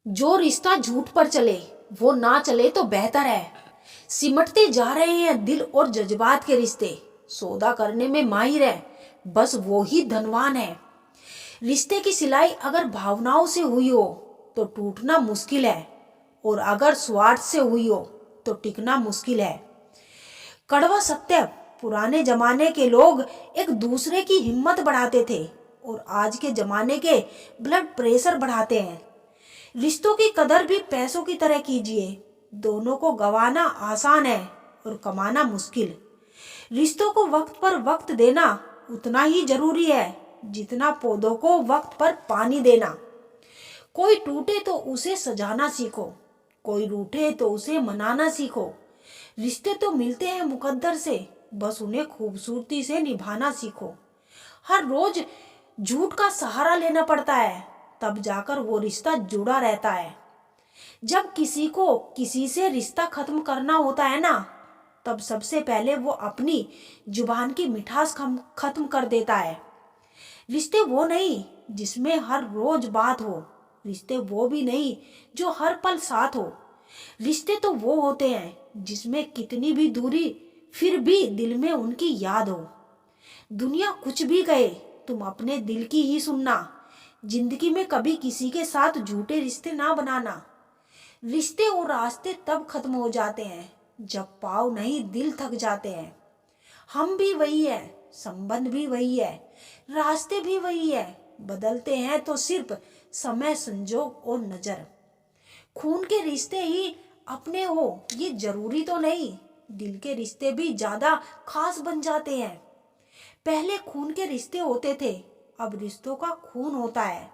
जो रिश्ता झूठ पर चले वो ना चले तो बेहतर है। सिमटते जा रहे हैं दिल और जज्बात के रिश्ते। सौदा करने में माहिर है, बस वो ही धनवान है। रिश्ते की सिलाई अगर भावनाओं से हुई हो तो टूटना मुश्किल है, और अगर स्वार्थ से हुई हो तो टिकना मुश्किल है। कड़वा सत्य, पुराने जमाने के लोग एक दूसरे की हिम्मत बढ़ाते थे, और आज के जमाने के ब्लड प्रेशर बढ़ाते हैं। रिश्तों की कदर भी पैसों की तरह कीजिए। दोनों को गंवाना आसान है और कमाना मुश्किल। रिश्तों को वक्त पर वक्त देना उतना ही जरूरी है जितना पौधों को वक्त पर पानी देना। कोई टूटे तो उसे सजाना सीखो, कोई रूठे तो उसे मनाना सीखो। रिश्ते तो मिलते हैं मुकद्दर से, बस उन्हें खूबसूरती से निभाना सीखो। हर रोज झूठ का सहारा लेना पड़ता है, तब जाकर वो रिश्ता जुड़ा रहता है। जब किसी को किसी से रिश्ता खत्म करना होता है ना, तब सबसे पहले वो अपनी जुबान की मिठास खत्म कर देता है। रिश्ते वो नहीं जिसमें हर रोज बात हो, रिश्ते वो भी नहीं जो हर पल साथ हो। रिश्ते तो वो होते हैं जिसमें कितनी भी दूरी फिर भी दिल में उनकी याद हो। दुनिया कुछ भी कहे, तुम अपने दिल की ही सुनना। जिंदगी में कभी किसी के साथ झूठे रिश्ते ना बनाना। रिश्ते और रास्ते तब खत्म हो जाते हैं जब पाँव नहीं दिल थक जाते हैं। हम भी वही है, संबंध भी वही है, रास्ते भी वही है। बदलते हैं तो सिर्फ समय, संजोग और नजर। खून के रिश्ते ही अपने हो ये जरूरी तो नहीं। दिल के रिश्ते भी ज्यादा खास बन जाते हैं। पहले खून के रिश्ते होते थे, अब रिश्तों का खून होता है।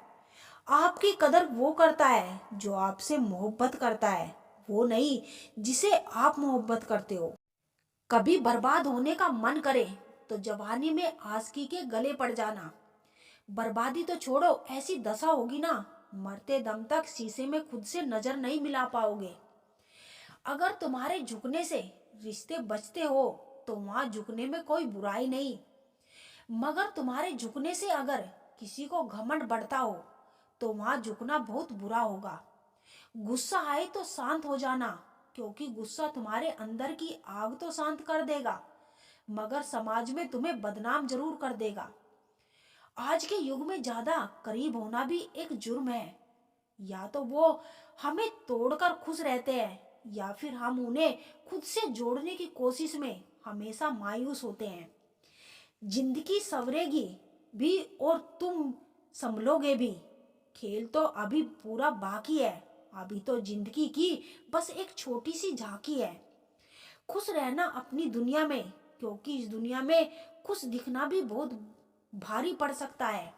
आपकी कदर वो करता है जो आपसे मोहब्बत करता है, वो नहीं जिसे आप मोहब्बत करते हो। कभी बर्बाद होने का मन करे तो जवानी में आशिकी के गले पड़ जाना। बर्बादी तो छोड़ो, ऐसी दशा होगी ना, मरते दम तक शीशे में खुद से नजर नहीं मिला पाओगे। अगर तुम्हारे झुकने से रिश्ते बचते हो तो वहां झुकने में कोई बुराई नहीं, मगर तुम्हारे झुकने से अगर किसी को घमंड बढ़ता हो तो वहां झुकना बहुत बुरा होगा। गुस्सा आए तो शांत हो जाना, क्योंकि गुस्सा तुम्हारे अंदर की आग तो शांत कर देगा, मगर समाज में तुम्हें बदनाम जरूर कर देगा। आज के युग में ज्यादा करीब होना भी एक जुर्म है। या तो वो हमें तोड़कर खुश रहते हैं, या फिर हम उन्हें खुद से जोड़ने की कोशिश में हमेशा मायूस होते हैं। जिंदगी सवरेगी भी और तुम संभलोगे भी। खेल तो अभी पूरा बाकी है, अभी तो जिंदगी की बस एक छोटी सी झांकी है। खुश रहना अपनी दुनिया में, क्योंकि इस दुनिया में खुश दिखना भी बहुत भारी पड़ सकता है।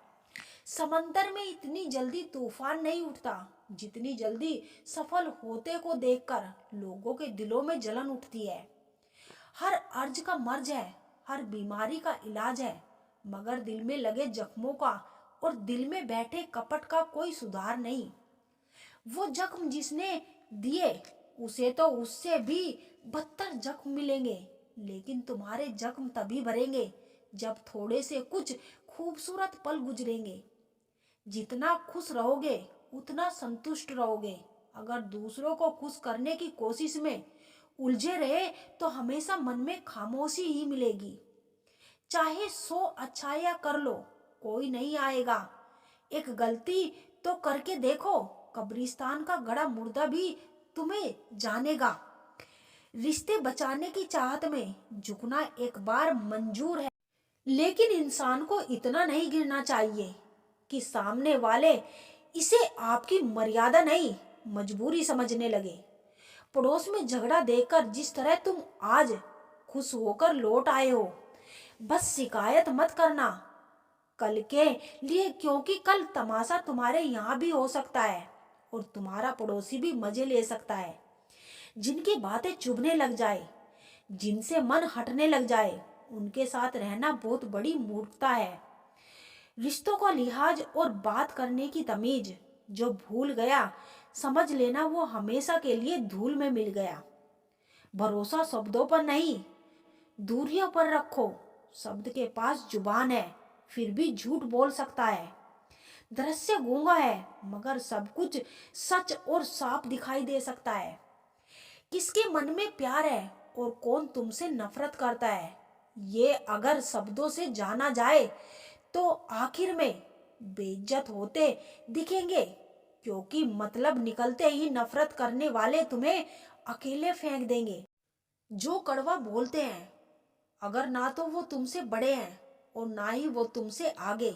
समंदर में इतनी जल्दी तूफान नहीं उठता जितनी जल्दी सफल होते को देखकर लोगों के दिलों में जलन उठती है। हर अर्ज का मर्ज है, हर बीमारी का इलाज है, मगर दिल में लगे जख्मों का और दिल में बैठे कपट का कोई सुधार नहीं। वो जख्म जिसने दिए उसे तो उससे भी बदतर जख्म मिलेंगे, लेकिन तुम्हारे जख्म तभी भरेंगे जब थोड़े से कुछ खूबसूरत पल गुजरेंगे। जितना खुश रहोगे उतना संतुष्ट रहोगे। अगर दूसरों को खुश करने की कोशिश में उलझे रहे तो हमेशा मन में खामोशी ही मिलेगी। चाहे 100 अच्छाइयां कर लो, कोई नहीं आएगा। एक गलती तो करके देखो, कब्रिस्तान का गड़ा मुर्दा भी तुम्हें जानेगा। रिश्ते बचाने की चाहत में झुकना एक बार मंजूर है, लेकिन इंसान को इतना नहीं गिरना चाहिए कि सामने वाले इसे आपकी मर्यादा नहीं मजबूरी समझने लगे। पड़ोस में झगड़ा देखकर जिस तरह तुम आज खुश होकर लौट आए हो, बस शिकायत मत करना कल के लिए, क्योंकि कल तमाशा तुम्हारे यहाँ भी हो सकता है और तुम्हारा पड़ोसी भी मजे ले सकता है। जिनकी बातें चुभने लग जाए, जिनसे मन हटने लग जाए, उनके साथ रहना बहुत बड़ी मूर्खता है। रिश्तों का लिहाज और बात करने की तमीज जो भूल गया, समझ लेना वो हमेशा के लिए धूल में मिल गया। भरोसा शब्दों पर नहीं, दूरियों पर रखो। शब्द के पास जुबान है, फिर भी झूठ बोल सकता है। दृश्य गूंगा है मगर सब कुछ सच और साफ दिखाई दे सकता है। किसके मन में प्यार है और कौन तुमसे नफरत करता है, ये अगर शब्दों से जाना जाए तो आखिर में बेइज्जत होते दिखेंगे, क्योंकि मतलब निकलते ही नफरत करने वाले तुम्हें अकेले फेंक देंगे। जो कड़वा बोलते हैं, अगर ना तो वो तुमसे बड़े हैं और ना ही वो तुमसे आगे,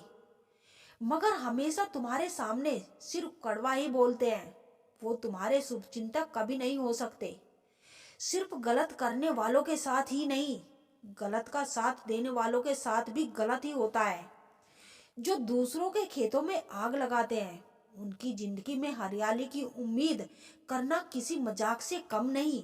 मगर हमेशा तुम्हारे सामने सिर्फ कड़वा ही बोलते हैं, वो तुम्हारे शुभचिंतक कभी नहीं हो सकते। सिर्फ गलत करने वालों के साथ ही नहीं, गलत का साथ देने वालों के साथ भी गलत ही होता है। जो दूसरों के खेतों में आग लगाते हैं, उनकी जिंदगी में हरियाली की उम्मीद करना किसी मजाक से कम नहीं।